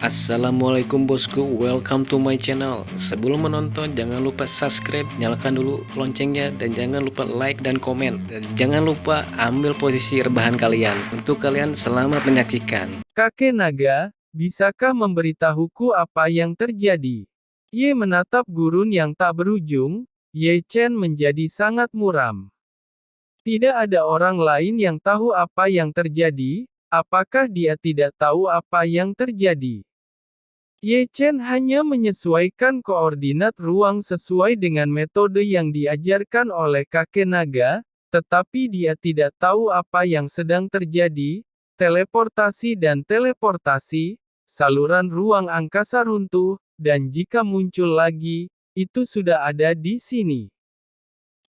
Assalamualaikum bosku, welcome to my channel. Sebelum menonton, jangan lupa subscribe, nyalakan dulu loncengnya, dan jangan lupa like dan komen. Dan jangan lupa ambil posisi rebahan kalian. Untuk kalian selamat menyaksikan. Kakek naga, bisakah memberitahuku apa yang terjadi? Ye menatap gurun yang tak berujung. Ye Chen menjadi sangat muram. Tidak ada orang lain yang tahu apa yang terjadi. Apakah dia tidak tahu apa yang terjadi? Ye Chen hanya menyesuaikan koordinat ruang sesuai dengan metode yang diajarkan oleh kakek naga, tetapi dia tidak tahu apa yang sedang terjadi. Teleportasi dan teleportasi, saluran ruang angkasa runtuh, dan jika muncul lagi, itu sudah ada di sini.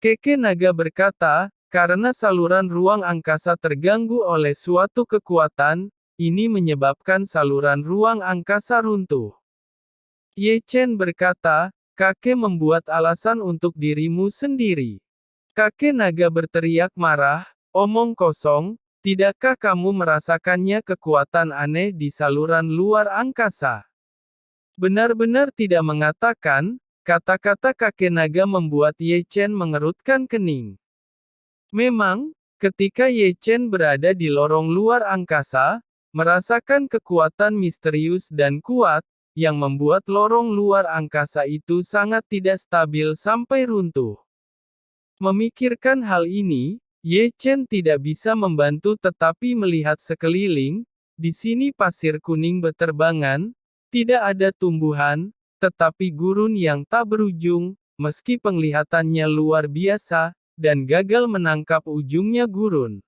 Kakek naga berkata, karena saluran ruang angkasa terganggu oleh suatu kekuatan, ini menyebabkan saluran ruang angkasa runtuh. Ye Chen berkata, kakek membuat alasan untuk dirimu sendiri. Kakek naga berteriak marah, omong kosong, tidakkah kamu merasakannya kekuatan aneh di saluran luar angkasa? Benar-benar tidak mengatakan, kata-kata kakek naga membuat Ye Chen mengerutkan kening. Memang, ketika Ye Chen berada di lorong luar angkasa, merasakan kekuatan misterius dan kuat, yang membuat lorong luar angkasa itu sangat tidak stabil sampai runtuh. Memikirkan hal ini, Ye Chen tidak bisa membantu tetapi melihat sekeliling, di sini pasir kuning beterbangan, tidak ada tumbuhan, tetapi gurun yang tak berujung, meski penglihatannya luar biasa, dan gagal menangkap ujungnya gurun.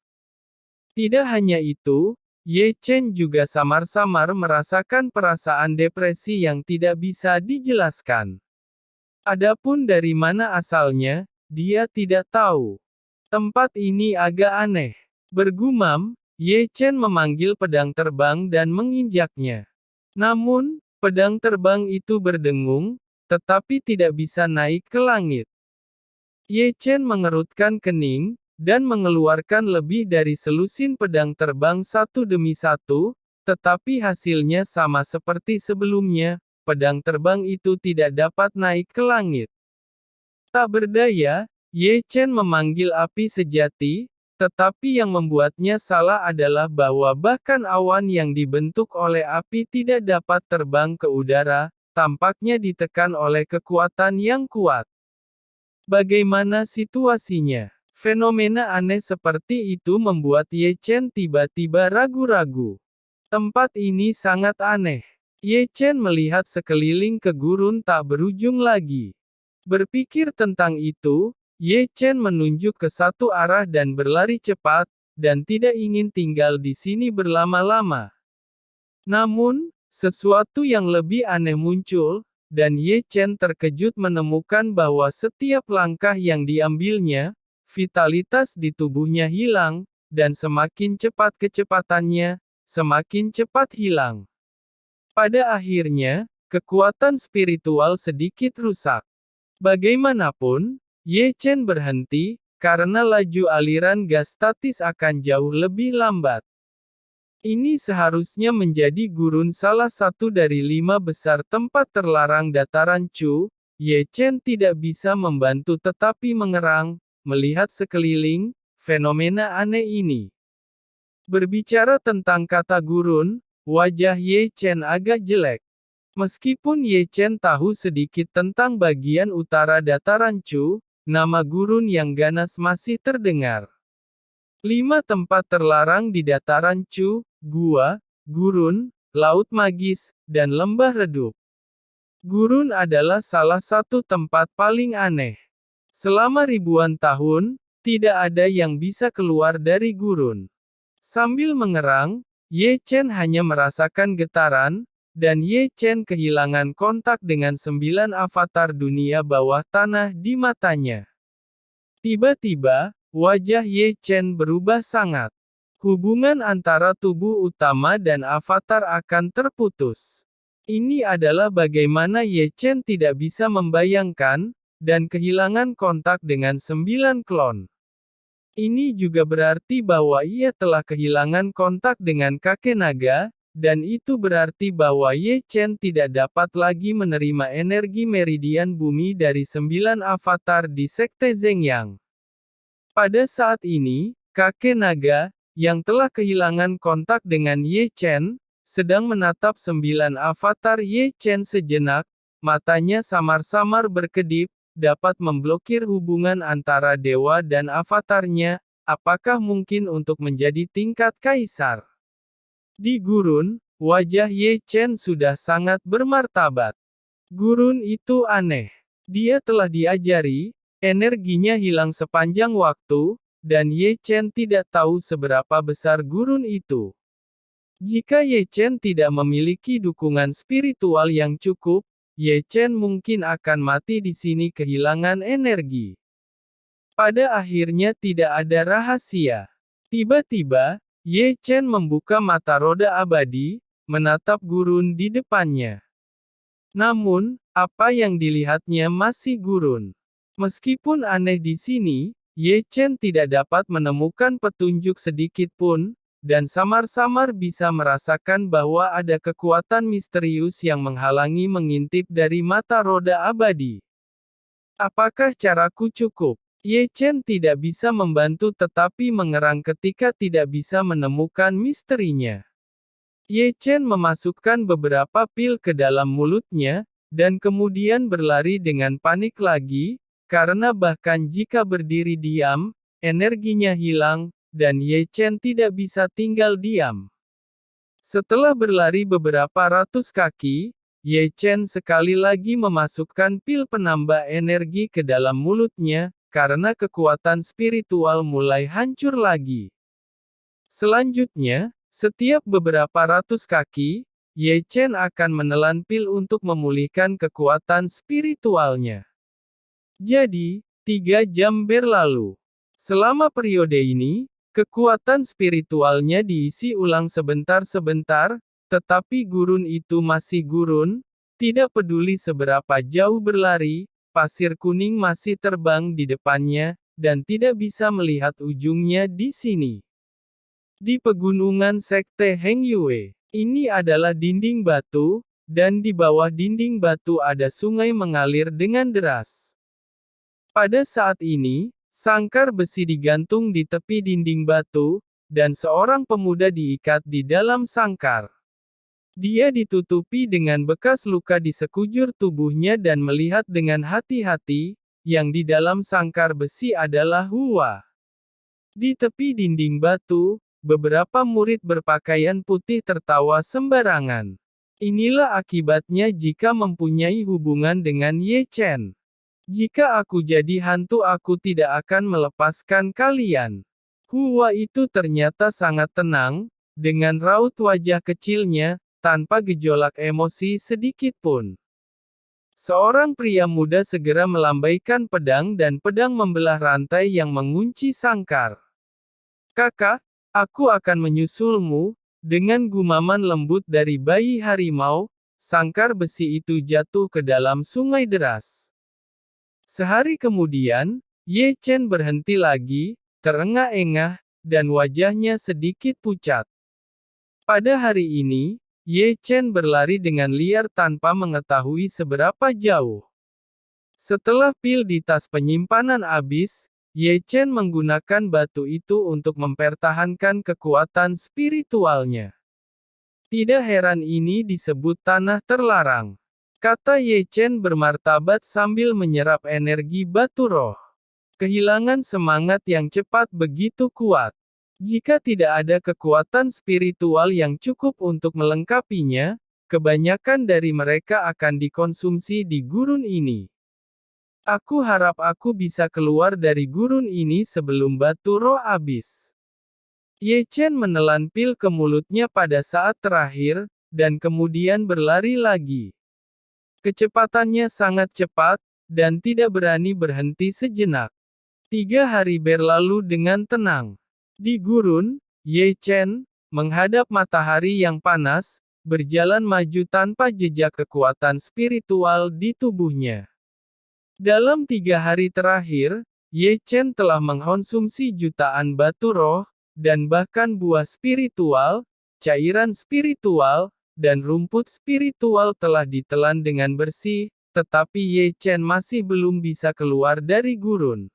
Tidak hanya itu, Ye Chen juga samar-samar merasakan perasaan depresi yang tidak bisa dijelaskan. Adapun dari mana asalnya, dia tidak tahu. Tempat ini agak aneh. Bergumam, Ye Chen memanggil pedang terbang dan menginjaknya. Namun, pedang terbang itu berdengung, tetapi tidak bisa naik ke langit. Ye Chen mengerutkan kening, dan mengeluarkan lebih dari selusin pedang terbang satu demi satu, tetapi hasilnya sama seperti sebelumnya, pedang terbang itu tidak dapat naik ke langit. Tak berdaya, Ye Chen memanggil api sejati, tetapi yang membuatnya salah adalah bahwa bahkan awan yang dibentuk oleh api tidak dapat terbang ke udara, tampaknya ditekan oleh kekuatan yang kuat. Bagaimana situasinya? Fenomena aneh seperti itu membuat Ye Chen tiba-tiba ragu-ragu. Tempat ini sangat aneh. Ye Chen melihat sekeliling ke gurun tak berujung lagi. Berpikir tentang itu, Ye Chen menunjuk ke satu arah dan berlari cepat, dan tidak ingin tinggal di sini berlama-lama. Namun, sesuatu yang lebih aneh muncul, dan Ye Chen terkejut menemukan bahwa setiap langkah yang diambilnya, vitalitas di tubuhnya hilang, dan semakin cepat kecepatannya, semakin cepat hilang. Pada akhirnya, kekuatan spiritual sedikit rusak. Bagaimanapun, Ye Chen berhenti, karena laju aliran gas statis akan jauh lebih lambat. Ini seharusnya menjadi gurun salah satu dari 5 besar tempat terlarang dataran Chu. Ye Chen tidak bisa membantu tetapi mengerang, melihat sekeliling, fenomena aneh ini. Berbicara tentang kata gurun, wajah Ye Chen agak jelek. Meskipun Ye Chen tahu sedikit tentang bagian utara dataran Chu, nama gurun yang ganas masih terdengar. 5 tempat terlarang di dataran Chu, gua, gurun, laut magis, dan lembah redup. Gurun adalah salah satu tempat paling aneh. Selama ribuan tahun, tidak ada yang bisa keluar dari gurun. Sambil mengerang, Ye Chen hanya merasakan getaran, dan Ye Chen kehilangan kontak dengan 9 avatar dunia bawah tanah di matanya. Tiba-tiba, wajah Ye Chen berubah sangat. Hubungan antara tubuh utama dan avatar akan terputus. Ini adalah bagaimana Ye Chen tidak bisa membayangkan, dan kehilangan kontak dengan 9 klon. Ini juga berarti bahwa ia telah kehilangan kontak dengan kakek naga, dan itu berarti bahwa Ye Chen tidak dapat lagi menerima energi meridian bumi dari 9 avatar di Sekte Zhengyang. Pada saat ini, kakek naga, yang telah kehilangan kontak dengan Ye Chen, sedang menatap 9 avatar Ye Chen sejenak, matanya samar-samar berkedip, dapat memblokir hubungan antara dewa dan avatarnya, apakah mungkin untuk menjadi tingkat kaisar? Di gurun, wajah Ye Chen sudah sangat bermartabat. Gurun itu aneh. Dia telah diajari, energinya hilang sepanjang waktu, dan Ye Chen tidak tahu seberapa besar gurun itu. Jika Ye Chen tidak memiliki dukungan spiritual yang cukup, Ye Chen mungkin akan mati di sini kehilangan energi. Pada akhirnya tidak ada rahasia. Tiba-tiba, Ye Chen membuka mata roda abadi, menatap gurun di depannya. Namun, apa yang dilihatnya masih gurun. Meskipun aneh di sini, Ye Chen tidak dapat menemukan petunjuk sedikit pun, dan samar-samar bisa merasakan bahwa ada kekuatan misterius yang menghalangi mengintip dari mata roda abadi. Apakah caraku cukup? Ye Chen tidak bisa membantu tetapi mengerang ketika tidak bisa menemukan misterinya. Ye Chen memasukkan beberapa pil ke dalam mulutnya, dan kemudian berlari dengan panik lagi, karena bahkan jika berdiri diam, energinya hilang, dan Ye Chen tidak bisa tinggal diam. Setelah berlari beberapa ratus kaki, Ye Chen sekali lagi memasukkan pil penambah energi ke dalam mulutnya, karena kekuatan spiritual mulai hancur lagi. Selanjutnya, setiap beberapa ratus kaki, Ye Chen akan menelan pil untuk memulihkan kekuatan spiritualnya. Jadi, 3 jam berlalu. Selama periode ini, kekuatan spiritualnya diisi ulang sebentar-sebentar, tetapi gurun itu masih gurun, tidak peduli seberapa jauh berlari, pasir kuning masih terbang di depannya, dan tidak bisa melihat ujungnya di sini. Di pegunungan Sekte Heng Yue, ini adalah dinding batu, dan di bawah dinding batu ada sungai mengalir dengan deras. Pada saat ini, sangkar besi digantung di tepi dinding batu, dan seorang pemuda diikat di dalam sangkar. Dia ditutupi dengan bekas luka di sekujur tubuhnya dan melihat dengan hati-hati, yang di dalam sangkar besi adalah Hua. Di tepi dinding batu, beberapa murid berpakaian putih tertawa sembarangan. Inilah akibatnya jika mempunyai hubungan dengan Ye Chen. Jika aku jadi hantu aku tidak akan melepaskan kalian. Hua itu ternyata sangat tenang, dengan raut wajah kecilnya, tanpa gejolak emosi sedikit pun. Seorang pria muda segera melambaikan pedang dan pedang membelah rantai yang mengunci sangkar. Kakak, aku akan menyusulmu, dengan gumaman lembut dari bayi harimau, sangkar besi itu jatuh ke dalam sungai deras. Sehari kemudian, Ye Chen berhenti lagi, terengah-engah, dan wajahnya sedikit pucat. Pada hari ini, Ye Chen berlari dengan liar tanpa mengetahui seberapa jauh. Setelah pil di tas penyimpanan habis, Ye Chen menggunakan batu itu untuk mempertahankan kekuatan spiritualnya. Tidak heran ini disebut tanah terlarang. Kata Ye Chen bermartabat sambil menyerap energi batu roh. Kehilangan semangat yang cepat begitu kuat. Jika tidak ada kekuatan spiritual yang cukup untuk melengkapinya, kebanyakan dari mereka akan dikonsumsi di gurun ini. Aku harap aku bisa keluar dari gurun ini sebelum batu roh habis. Ye Chen menelan pil ke mulutnya pada saat terakhir, dan kemudian berlari lagi. Kecepatannya sangat cepat, dan tidak berani berhenti sejenak. 3 hari berlalu dengan tenang. Di gurun, Ye Chen, menghadap matahari yang panas, berjalan maju tanpa jejak kekuatan spiritual di tubuhnya. Dalam 3 hari terakhir, Ye Chen telah mengkonsumsi jutaan batu roh, dan bahkan buah spiritual, cairan spiritual, dan rumput spiritual telah ditelan dengan bersih, tetapi Ye Chen masih belum bisa keluar dari gurun.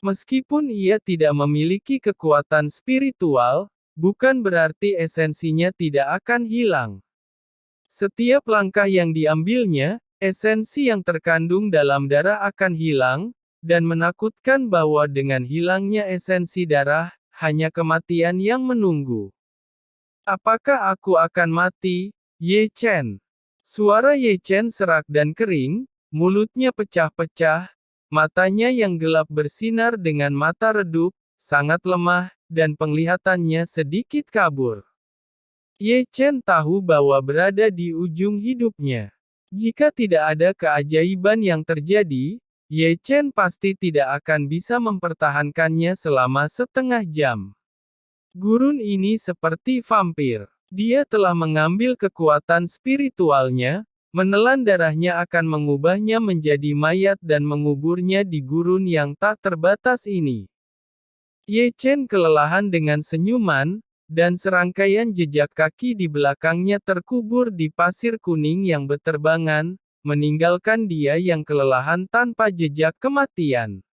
Meskipun ia tidak memiliki kekuatan spiritual, bukan berarti esensinya tidak akan hilang. Setiap langkah yang diambilnya, esensi yang terkandung dalam darah akan hilang, dan menakutkan bahwa dengan hilangnya esensi darah, hanya kematian yang menunggu. Apakah aku akan mati, Ye Chen? Suara Ye Chen serak dan kering, mulutnya pecah-pecah, matanya yang gelap bersinar dengan mata redup, sangat lemah, dan penglihatannya sedikit kabur. Ye Chen tahu bahwa berada di ujung hidupnya. Jika tidak ada keajaiban yang terjadi, Ye Chen pasti tidak akan bisa mempertahankannya selama setengah jam. Gurun ini seperti vampir. Dia telah mengambil kekuatan spiritualnya, menelan darahnya akan mengubahnya menjadi mayat dan menguburnya di gurun yang tak terbatas ini. Ye Chen kelelahan dengan senyuman, dan serangkaian jejak kaki di belakangnya terkubur di pasir kuning yang beterbangan, meninggalkan dia yang kelelahan tanpa jejak kematian.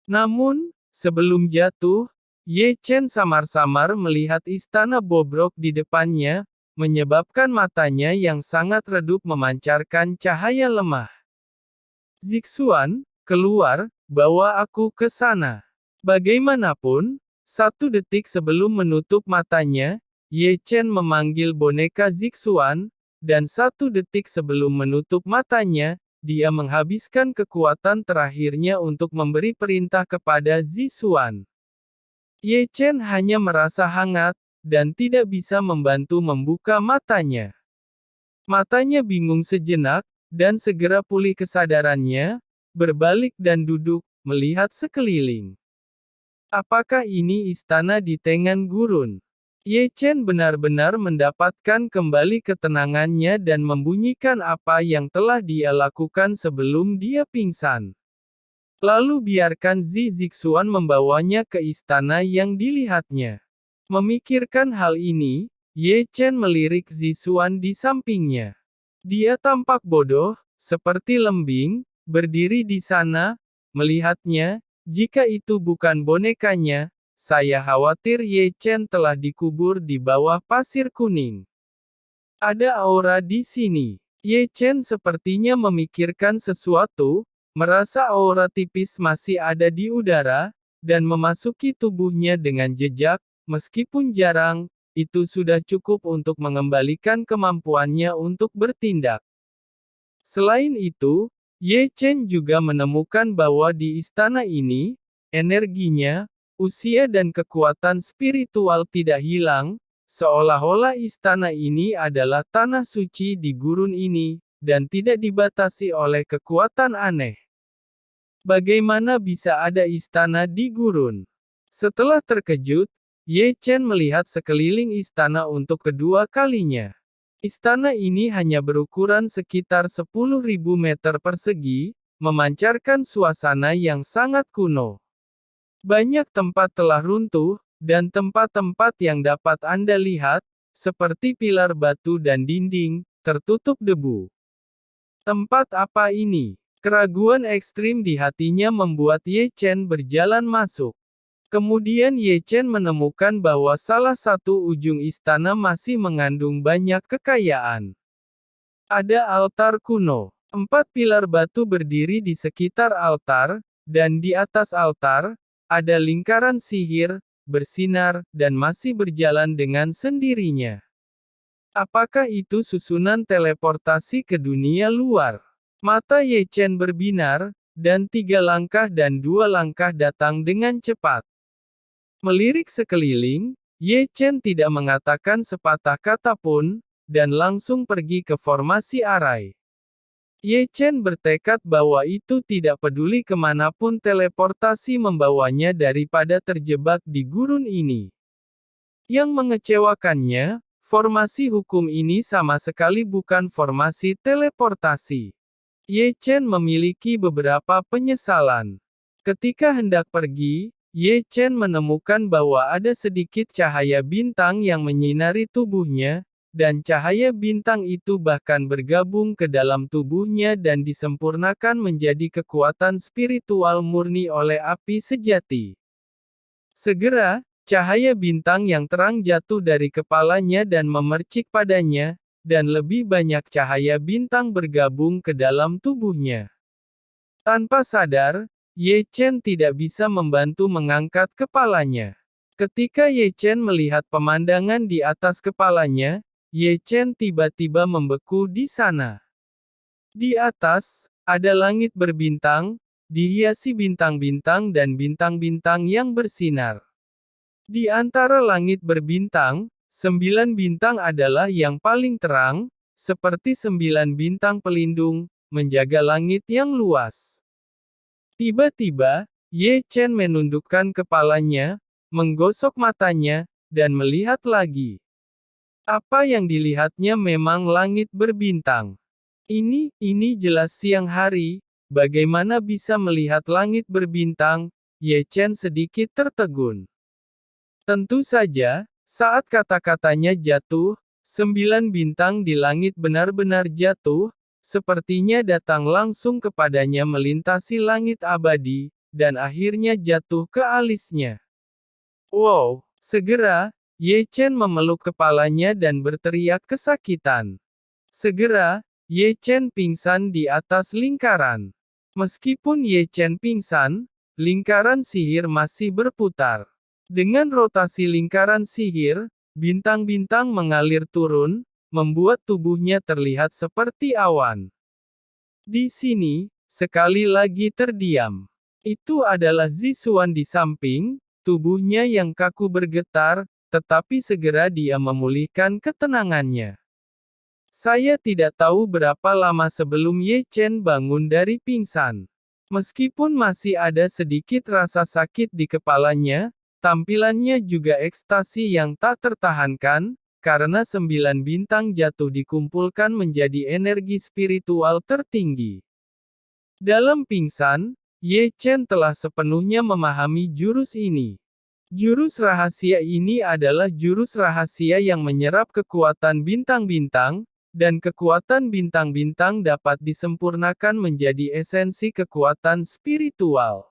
Namun, sebelum jatuh, Ye Chen samar-samar melihat istana bobrok di depannya, menyebabkan matanya yang sangat redup memancarkan cahaya lemah. Zixuan, keluar, bawa aku ke sana. Bagaimanapun, 1 detik sebelum menutup matanya, Ye Chen memanggil boneka Zixuan, dan 1 detik sebelum menutup matanya, dia menghabiskan kekuatan terakhirnya untuk memberi perintah kepada Zixuan. Ye Chen hanya merasa hangat, dan tidak bisa membantu membuka matanya. Matanya bingung sejenak, dan segera pulih kesadarannya, berbalik dan duduk, melihat sekeliling. Apakah ini istana di Tengan Gurun? Ye Chen benar-benar mendapatkan kembali ketenangannya dan membunyikan apa yang telah dia lakukan sebelum dia pingsan. Lalu biarkan Zi Zixuan membawanya ke istana yang dilihatnya. Memikirkan hal ini, Ye Chen melirik Zixuan di sampingnya. Dia tampak bodoh, seperti lembing, berdiri di sana, melihatnya. Jika itu bukan bonekanya, saya khawatir Ye Chen telah dikubur di bawah pasir kuning. Ada aura di sini. Ye Chen sepertinya memikirkan sesuatu, merasa aura tipis masih ada di udara, dan memasuki tubuhnya dengan jejak, meskipun jarang, itu sudah cukup untuk mengembalikan kemampuannya untuk bertindak. Selain itu, Ye Chen juga menemukan bahwa di istana ini, energinya, usia dan kekuatan spiritual tidak hilang, seolah-olah istana ini adalah tanah suci di gurun ini, dan tidak dibatasi oleh kekuatan aneh. Bagaimana bisa ada istana di gurun? Setelah terkejut, Ye Chen melihat sekeliling istana untuk kedua kalinya. Istana ini hanya berukuran sekitar 10.000 meter persegi, memancarkan suasana yang sangat kuno. Banyak tempat telah runtuh, dan tempat-tempat yang dapat Anda lihat, seperti pilar batu dan dinding, tertutup debu. Tempat apa ini? Keraguan ekstrim di hatinya membuat Ye Chen berjalan masuk. Kemudian Ye Chen menemukan bahwa salah satu ujung istana masih mengandung banyak kekayaan. Ada altar kuno. 4 pilar batu berdiri di sekitar altar, dan di atas altar, ada lingkaran sihir, bersinar, dan masih berjalan dengan sendirinya. Apakah itu susunan teleportasi ke dunia luar? Mata Ye Chen berbinar, dan 3 langkah dan 2 langkah datang dengan cepat. Melirik sekeliling, Ye Chen tidak mengatakan sepatah kata pun, dan langsung pergi ke formasi arai. Ye Chen bertekad bahwa itu tidak peduli kemanapun teleportasi membawanya daripada terjebak di gurun ini. Yang mengecewakannya, formasi hukum ini sama sekali bukan formasi teleportasi. Ye Chen memiliki beberapa penyesalan. Ketika hendak pergi, Ye Chen menemukan bahwa ada sedikit cahaya bintang yang menyinari tubuhnya, dan cahaya bintang itu bahkan bergabung ke dalam tubuhnya dan disempurnakan menjadi kekuatan spiritual murni oleh api sejati. Segera, cahaya bintang yang terang jatuh dari kepalanya dan memercik padanya, dan lebih banyak cahaya bintang bergabung ke dalam tubuhnya. Tanpa sadar, Ye Chen tidak bisa membantu mengangkat kepalanya. Ketika Ye Chen melihat pemandangan di atas kepalanya, Ye Chen tiba-tiba membeku di sana. Di atas, ada langit berbintang, dihiasi bintang-bintang dan bintang-bintang yang bersinar. Di antara langit berbintang, 9 bintang adalah yang paling terang, seperti 9 bintang pelindung, menjaga langit yang luas. Tiba-tiba, Ye Chen menundukkan kepalanya, menggosok matanya, dan melihat lagi. Apa yang dilihatnya memang langit berbintang. Ini jelas siang hari, bagaimana bisa melihat langit berbintang? Ye Chen sedikit tertegun. Tentu saja, saat kata-katanya jatuh, 9 bintang di langit benar-benar jatuh, sepertinya datang langsung kepadanya melintasi langit abadi, dan akhirnya jatuh ke alisnya. Wow! Segera, Ye Chen memeluk kepalanya dan berteriak kesakitan. Segera, Ye Chen pingsan di atas lingkaran. Meskipun Ye Chen pingsan, lingkaran sihir masih berputar. Dengan rotasi lingkaran sihir, bintang-bintang mengalir turun, membuat tubuhnya terlihat seperti awan. Di sini, sekali lagi terdiam. Itu adalah Zixuan di samping, tubuhnya yang kaku bergetar, tetapi segera dia memulihkan ketenangannya. Saya tidak tahu berapa lama sebelum Ye Chen bangun dari pingsan. Meskipun masih ada sedikit rasa sakit di kepalanya, tampilannya juga ekstasi yang tak tertahankan, karena 9 bintang jatuh dikumpulkan menjadi energi spiritual tertinggi. Dalam pingsan, Ye Chen telah sepenuhnya memahami jurus ini. Jurus rahasia ini adalah jurus rahasia yang menyerap kekuatan bintang-bintang, dan kekuatan bintang-bintang dapat disempurnakan menjadi esensi kekuatan spiritual.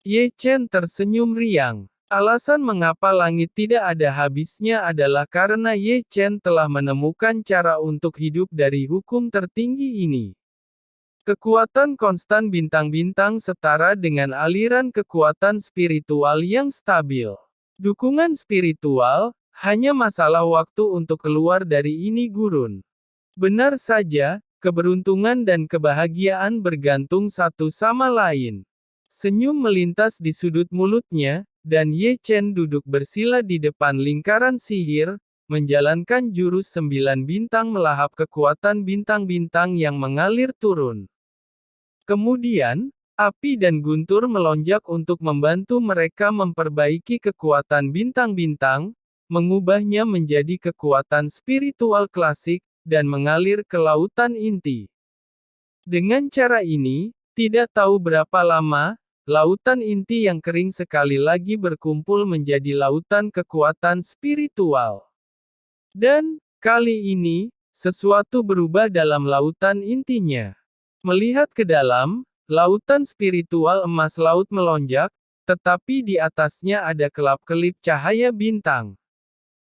Ye Chen tersenyum riang. Alasan mengapa langit tidak ada habisnya adalah karena Ye Chen telah menemukan cara untuk hidup dari hukum tertinggi ini. Kekuatan konstan bintang-bintang setara dengan aliran kekuatan spiritual yang stabil. Dukungan spiritual, hanya masalah waktu untuk keluar dari ini gurun. Benar saja, keberuntungan dan kebahagiaan bergantung satu sama lain. Senyum melintas di sudut mulutnya, dan Ye Chen duduk bersila di depan lingkaran sihir, menjalankan jurus 9 bintang melahap kekuatan bintang-bintang yang mengalir turun. Kemudian, api dan guntur melonjak untuk membantu mereka memperbaiki kekuatan bintang-bintang, mengubahnya menjadi kekuatan spiritual klasik, dan mengalir ke lautan inti. Dengan cara ini, tidak tahu berapa lama, lautan inti yang kering sekali lagi berkumpul menjadi lautan kekuatan spiritual. Dan, kali ini, sesuatu berubah dalam lautan intinya. Melihat ke dalam, lautan spiritual emas laut melonjak, tetapi di atasnya ada kelap-kelip cahaya bintang.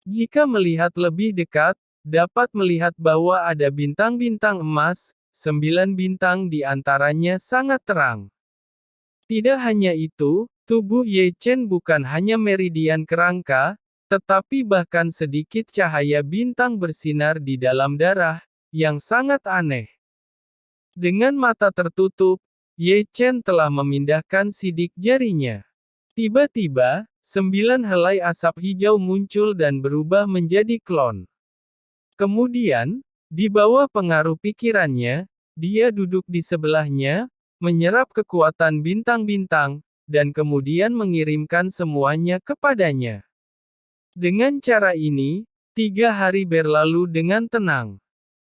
Jika melihat lebih dekat, dapat melihat bahwa ada bintang-bintang emas, 9 bintang di antaranya sangat terang. Tidak hanya itu, tubuh Ye Chen bukan hanya meridian kerangka, tetapi bahkan sedikit cahaya bintang bersinar di dalam darah, yang sangat aneh. Dengan mata tertutup, Ye Chen telah memindahkan sidik jarinya. Tiba-tiba, 9 helai asap hijau muncul dan berubah menjadi klon. Kemudian, di bawah pengaruh pikirannya, dia duduk di sebelahnya, menyerap kekuatan bintang-bintang, dan kemudian mengirimkan semuanya kepadanya. Dengan cara ini, 3 hari berlalu dengan tenang.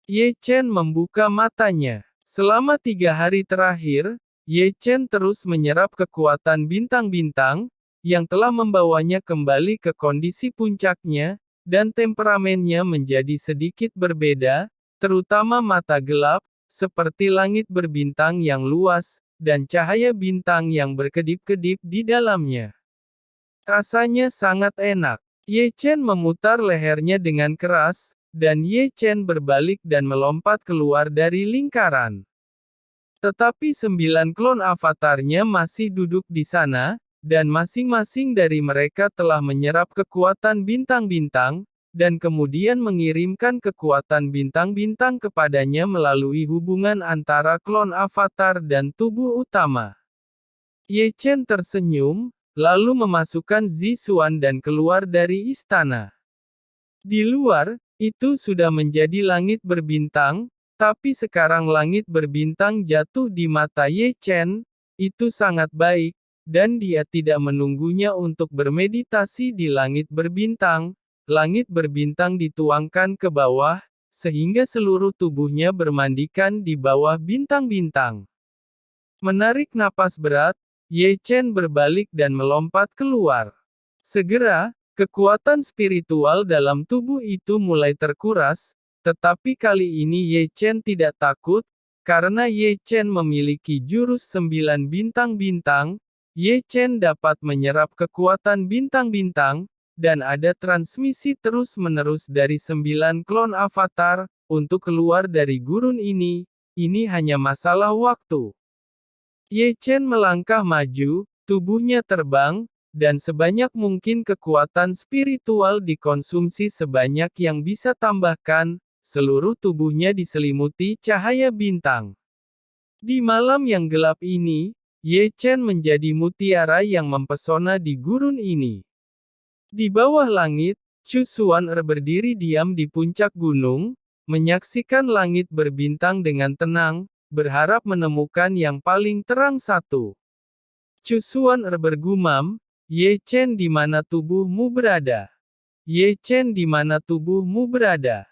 Ye Chen membuka matanya. Selama 3 hari terakhir, Ye Chen terus menyerap kekuatan bintang-bintang, yang telah membawanya kembali ke kondisi puncaknya, dan temperamennya menjadi sedikit berbeda, terutama mata gelap, seperti langit berbintang yang luas, dan cahaya bintang yang berkedip-kedip di dalamnya. Rasanya sangat enak. Ye Chen memutar lehernya dengan keras, dan Ye Chen berbalik dan melompat keluar dari lingkaran. Tetapi 9 klon avatarnya masih duduk di sana, dan masing-masing dari mereka telah menyerap kekuatan bintang-bintang, dan kemudian mengirimkan kekuatan bintang-bintang kepadanya melalui hubungan antara klon avatar dan tubuh utama. Ye Chen tersenyum, lalu memasukkan Zixuan dan keluar dari istana. Di luar, itu sudah menjadi langit berbintang, tapi sekarang langit berbintang jatuh di mata Ye Chen, itu sangat baik, dan dia tidak menunggunya untuk bermeditasi di langit berbintang. Langit berbintang dituangkan ke bawah, sehingga seluruh tubuhnya bermandikan di bawah bintang-bintang. Menarik napas berat, Ye Chen berbalik dan melompat keluar. Segera, kekuatan spiritual dalam tubuh itu mulai terkuras, tetapi kali ini Ye Chen tidak takut, karena Ye Chen memiliki jurus 9 bintang-bintang. Ye Chen dapat menyerap kekuatan bintang-bintang, dan ada transmisi terus-menerus dari 9 klon avatar, untuk keluar dari gurun ini hanya masalah waktu. Ye Chen melangkah maju, tubuhnya terbang, dan sebanyak mungkin kekuatan spiritual dikonsumsi sebanyak yang bisa tambahkan, seluruh tubuhnya diselimuti cahaya bintang. Di malam yang gelap ini, Ye Chen menjadi mutiara yang mempesona di gurun ini. Di bawah langit, Chu Xuan'er berdiri diam di puncak gunung, menyaksikan langit berbintang dengan tenang, berharap menemukan yang paling terang satu. Chu Xuan'er bergumam, Ye Chen di mana tubuhmu berada? Ye Chen di mana tubuhmu berada?